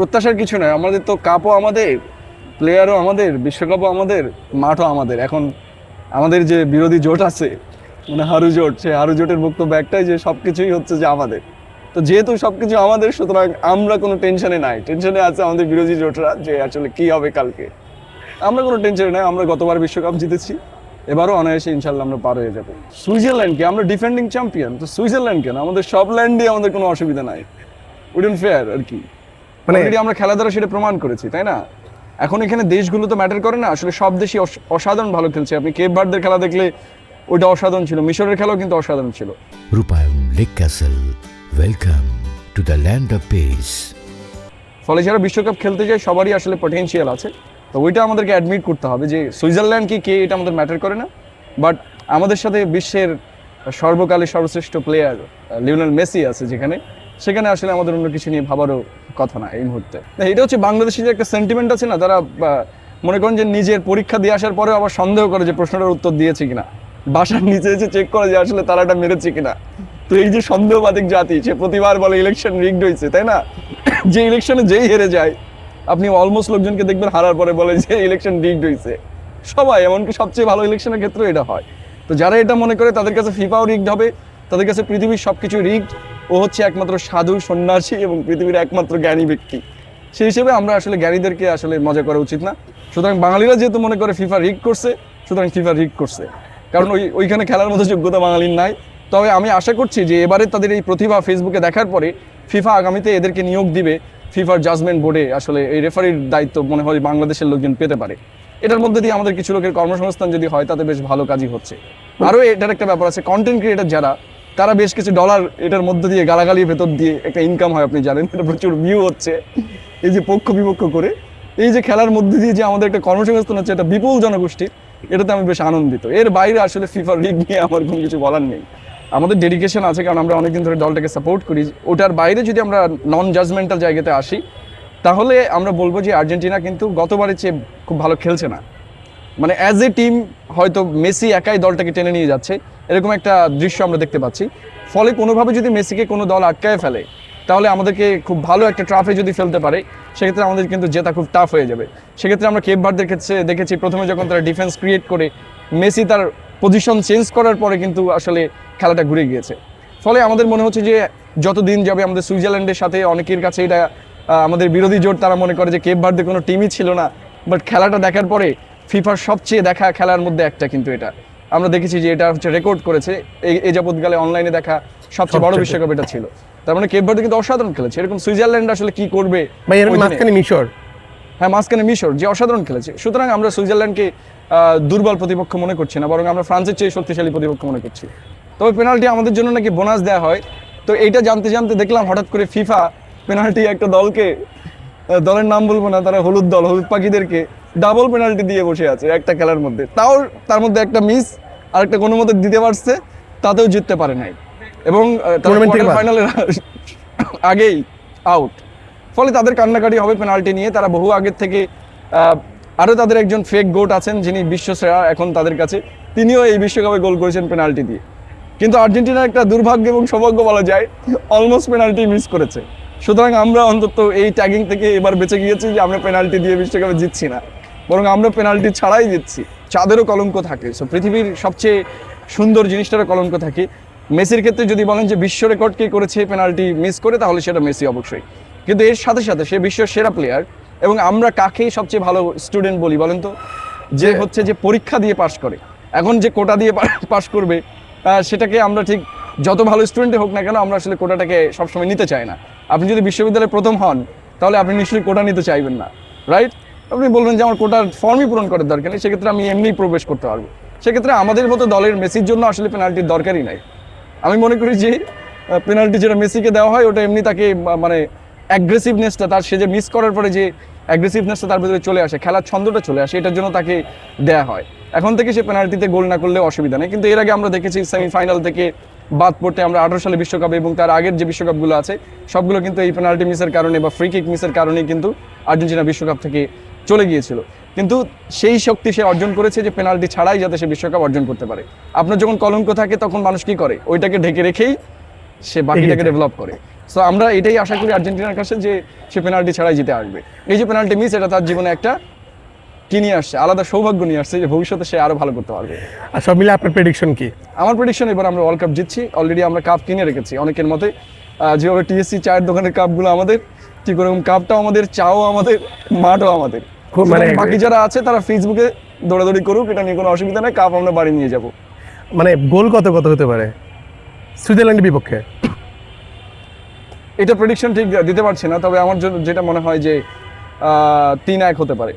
প্রত্যাশার কিছু নয়, আমাদের তো কাপও আমাদের, প্লেয়ারও আমাদের, বিশ্বকাপও আমাদের, মাঠও আমাদের। এখন আমাদের যে বিরোধী জোট আছে মানে হারু জোট, সে হারু জোটের বক্তব্য একটাই যে সব কিছুই হচ্ছে যে আমাদের। তো যেহেতু সব কিছু আমাদের, সুতরাং আমরা কোনো টেনশনে নাই। টেনশনে আছে আমাদের বিরোধী জোটরা যে আসলে কি হবে কালকে। আমরা কোনো টেনশনে নাই, আমরা গতবার বিশ্বকাপ জিতেছি, এবারও অনায়াসে ইনশাল্লাহ আমরা পার হয়ে যাবো। সুইজারল্যান্ডকে, আমরা ডিফেন্ডিং চ্যাম্পিয়ন, তো সুইজারল্যান্ড কেন, আমাদের সব ল্যান্ডে আমাদের কোনো অসুবিধা নাই। উইডেন ফেয়ার আর কি, মানে আমরা খেলা দ্বারা সেটা প্রমাণ করেছি, তাই না? এখন এখানে দেশগুলো তো ম্যাটার করে না, আসলে সব দেশই অসাধারণ ভালো খেলছে। আপনি কেপ ভার্দের খেলা দেখলে ওইটা অসাধারণ ছিল, মিশরের খেলাও কিন্তু অসাধারণ ছিল। রূপায়ণ lake castle, welcome to the land of piece. ফলে যারা বিশ্বকাপ খেলতে যায় সবারই আসলে পটেনশিয়াল আছে, তো ওইটা আমাদেরকে অ্যাডমিট করতে হবে যে সুইজারল্যান্ড কি কে এটা আমাদের ম্যাটার করে না। বাট আমাদের সাথে বিশ্বের সর্বকালের সর্বশ্রেষ্ঠ প্লেয়ার লিওনেল মেসি আছে যেখানে, সেখানে আসলে আমাদের অন্য কিছু নিয়ে ভাবারও কথা না এই মুহূর্তে। এটা হচ্ছে বাংলাদেশের যে একটা সেন্টিমেন্ট আছে না, তারা মনে করেন যে নিজের পরীক্ষা দিয়ে আসার পরেও আবার সন্দেহ করে যে প্রশ্নটার উত্তর দিয়েছে কিনা, বাসার নিচে এসে চেক করে যে আসলে তারাটা মেরেছে কিনা। তো এই যে সন্দেহবাদিক জাতি, সে প্রতিবার বলে ইলেকশন রিগড হয়েছে, তাই না? যে ইলেকশনে যেই হেরে যায়, আপনি অলমোস্ট লোকজনকে দেখবেন হারার পরে বলে যে ইলেকশন রিগড হয়েছে। সবাই, এমনকি সবচেয়ে ভালো ইলেকশনের ক্ষেত্রে এটা হয়। তো যারা এটা মনে করে তাদের কাছে ফিফাও রিগড হবে, তাদের কাছে পৃথিবীর সবকিছু রিগড। ও হচ্ছে একমাত্র সাধু সন্ন্যাসী এবং পৃথিবীর একমাত্র জ্ঞানী ব্যক্তি। সেই হিসেবে আমরা আসলে জ্ঞানীদেরকে আসলে মজা করা উচিত না। সুতরাং বাঙালিরা যেহেতু মনে করে ফিফা রিগ করছে, সুতরাং ফিফা রিগ করছে, কারণ ওইখানে খেলার মতো যোগ্যতা বাঙালির নাই। তবে আমি আশা করছি যে এবারে তাদের এই প্রতিভা ফেসবুকে দেখার পরে ফিফা আগামীতে এদেরকে নিয়োগ দিবে ফিফার জাজমেন্ট বোর্ডে, আসলে এই রেফারির দায়িত্ব মনে হয় বাংলাদেশের লোকজন পেতে পারে। এটার মধ্যে দিয়ে আমাদের কিছু লোকের কর্মসংস্থান যদি হয়, তাতে বেশ ভালো কাজই হচ্ছে। আরও এটার একটা ব্যাপার আছে, কন্টেন্ট ক্রিয়েটার যারা, তারা বেশ কিছু ডলার এটার মধ্যে দিয়ে গালাগালির ভেতর দিয়ে একটা ইনকাম হয়, আপনি জানেন, এটা প্রচুর ভিউ হচ্ছে। এই যে পক্ষ বিপক্ষ করে এই যে খেলার মধ্যে দিয়ে যে আমাদের একটা কর্মসংস্থান হচ্ছে, এটা বিপুল জনগোষ্ঠীর, এটাতে আমি বেশ আনন্দিত। এর বাইরে আসলে ফিফা লিগ নিয়ে আমার কোনো কিছু বলার নেই। আমাদের ডেডিকেশন আছে, কারণ আমরা অনেকদিন ধরে দলটাকে সাপোর্ট করি। ওটার বাইরে যদি আমরা নন জাজমেন্টাল জায়গাতে আসি, তাহলে আমরা বলবো যে আর্জেন্টিনা কিন্তু গতবারের চেয়ে খুব ভালো খেলছে না। মানে অ্যাজ এ টিম হয়তো মেসি একাই দলটাকে টেনে নিয়ে যাচ্ছে, এরকম একটা দৃশ্য আমরা দেখতে পাচ্ছি। ফলে কোনোভাবে যদি মেসিকে কোনো দল আটকায় ফেলে, তাহলে আমাদেরকে খুব ভালো একটা ট্রাফে যদি ফেলতে পারে, সেক্ষেত্রে আমাদের কিন্তু জেতা খুব টাফ হয়ে যাবে। সেক্ষেত্রে আমরা কেপ ভার্দের ক্ষেত্রে দেখেছি, প্রথমে যখন তারা ডিফেন্স ক্রিয়েট করে মেসি তার পজিশন চেঞ্জ করার পরে কিন্তু আসলে খেলাটা ঘুরে গিয়েছে। ফলে আমাদের মনে হচ্ছে যে যত দিন যাবে, আমাদের সুইজারল্যান্ডের সাথে অনেকের কাছে এটা আমাদের বিরোধী জোট, তারা মনে করে যে কেপ ভার্দে কোনো টিমই ছিল না। বাট খেলাটা দেখার পরে ফিফার সবচেয়ে দেখা খেলার মধ্যে একটা কিন্তু এটা আমরা দেখেছি যে এটা হচ্ছে রেকর্ড করেছে এই যাবৎকালে অনলাইনে দেখা সবচেয়ে বড় বিশ্বকাপ এটা ছিল। তার মানে কেপ ভার্দে কিন্তু অসাধারণ খেলেছে। এরকম সুইজারল্যান্ড আসলে কি করবে, মাঝখানে মিশর, হ্যাঁ মাঝখানে মিশর যে অসাধারণ খেলেছে। সুতরাং আমরা সুইজারল্যান্ডকে দুর্বল প্রতিপক্ষ মনে করছি না, বরং আমরা ফ্রান্সের চেয়ে শক্তিশালী প্রতিপক্ষ মনে করছি। তবে পেনাল্টি আমাদের জন্য নাকি বোনাস দেওয়া হয়, তো এইটা জানতে জানতে দেখলাম হঠাৎ করে ফিফা পেনাল্টি একটা দলকে, দলের নাম বলবো না, তারা হলুদ দল, হলুদ পাখিদেরকে ডাবল পেনাল্টি দিয়ে বসে আছে একটা খেলার মধ্যে। তাও তার মধ্যে একটা মিস, আর একটা কোনো মতে দিতে পারছে, তাতেও জিততে পারে নাই, এবং ফাইনালের আগেই আউট। ফলে তাদের কান্নাকাটি হবে পেনাল্টি নিয়ে। তারা বহু আগের থেকে, আরও তাদের একজন ফেক গোট আছেন যিনি বিশ্বসেরা এখন তাদের কাছে, তিনিও এই বিশ্বকাপে গোল করেছেন পেনাল্টি দিয়ে। কিন্তু আর্জেন্টিনার একটা দুর্ভাগ্য এবং সৌভাগ্য বলা যায়, অলমোস্ট পেনাল্টি মিস করেছে। সুতরাং আমরা অন্তত এই ট্যাগিং থেকে এবার বেঁচে গিয়েছি যে আমরা পেনাল্টি দিয়ে বিশ্বকাপে জিতছি না, বরং আমরা পেনাল্টি ছাড়াই জিতছি। চাঁদেরও কলঙ্ক থাকে, সো পৃথিবীর সবচেয়ে সুন্দর জিনিসটারও কলঙ্ক থাকে। মেসির ক্ষেত্রে যদি বলেন যে বিশ্ব রেকর্ড কে করেছে পেনাল্টি মিস করে, তাহলে সেটা মেসি অবশ্যই। কিন্তু এর সাথে সাথে সে বিশ্বের সেরা প্লেয়ার। এবং আমরা কাকে সবচেয়ে ভালো স্টুডেন্ট বলি বলেন তো? যে হচ্ছে যে পরীক্ষা দিয়ে পাশ করে। এখন যে কোটা দিয়ে পাশ করবে, সেটাকে আমরা ঠিক যত ভালো স্টুডেন্টে হোক না কেন, আমরা আসলে কোটাটাকে সবসময় নিতে চাই না। আপনি যদি বিশ্ববিদ্যালয়ে প্রথম হন, তাহলে আপনি নিশ্চয়ই কোটা নিতে চাইবেন না, রাইট? আপনি বলবেন যে আমার কোটার ফর্মই পূরণ করার দরকার নেই, সেক্ষেত্রে আমি এমনিই প্রবেশ করতে পারবো। সেক্ষেত্রে আমাদের মতো দলের মেসির জন্য আসলে পেনাল্টির দরকারই নাই। আমি মনে করি যে পেনাল্টি যেটা মেসিকে দেওয়া হয়, ওটা এমনি তাকে মানে অ্যাগ্রেসিভনেসটা তার, সে যে মিস করার পরে যে অ্যাগ্রেসিভনেসটা তার ভিতরে চলে আসে, খেলার ছন্দটা চলে আসে, এটার জন্য তাকে দেয়া হয়। এখন থেকে সে পেনাল্টিতে গোল না করলে অসুবিধা নেই। কিন্তু এর আগে আমরা দেখেছি সেমিফাইনাল থেকে বাদ পড়তে, আমরা 18 সালে বিশ্বকাপে এবং তার আগের যে বিশ্বকাপগুলো আছে সবগুলো কিন্তু এই পেনাল্টি মিসের কারণে বা ফ্রি কিক মিসের কারণেই কিন্তু আর্জেন্টিনা বিশ্বকাপ থেকে চলে গিয়েছিল। কিন্তু সেই শক্তি সে অর্জন করেছে যে পেনাল্টি ছাড়াই যাতে সে বিশ্বকাপ অর্জন করতে পারে। আপনার যখন কলঙ্ক থাকে তখন মানুষ কি করে? ওইটাকে ঢেকে রেখেই সে বাকিটাকে ডেভেলপ করে। সো আমরা এটাই আশা করি আর্জেন্টিনার কাছে যে সে পেনাল্টি ছাড়াই জিতে আসবে। এই যে পেনাল্টি মিস, এটা তার জীবনে একটা কি নিয়ে আসছে, আলাদা সৌভাগ্য নিয়ে আসছে যে ভবিষ্যতে সে আরো ভালো করতে পারবে। আর সব মিলে আপনার প্রেডিকশন কি? আমার প্রেডিকশন এবার আমরা ওয়ার্ল্ড কাপ জিতছি। অলরেডি আমরা কাপ কিনে রেখেছি অনেকের মতে, যেভাবে টিএসসি চায়ের দোকানের কাপগুলো আমাদের, ঠিক ওরকম কাপটাও আমাদের, চাও আমাদের, মাঠও আমাদের। মানে বাকি যারা আছে তারা ফেসবুকে দৌড়াদৌড়ি করুক, এটা নিয়ে কোনো অসুবিধা নেই, কাপ আমরা বাড়ি নিয়ে যাব। মানে গোল কত হতে পারে সুইজারল্যান্ডের বিপক্ষে? এটা প্রেডিকশন ঠিক দিতে পারছি না, তবে আমার যেটা মনে হয় যে 3-1 হতে পারে।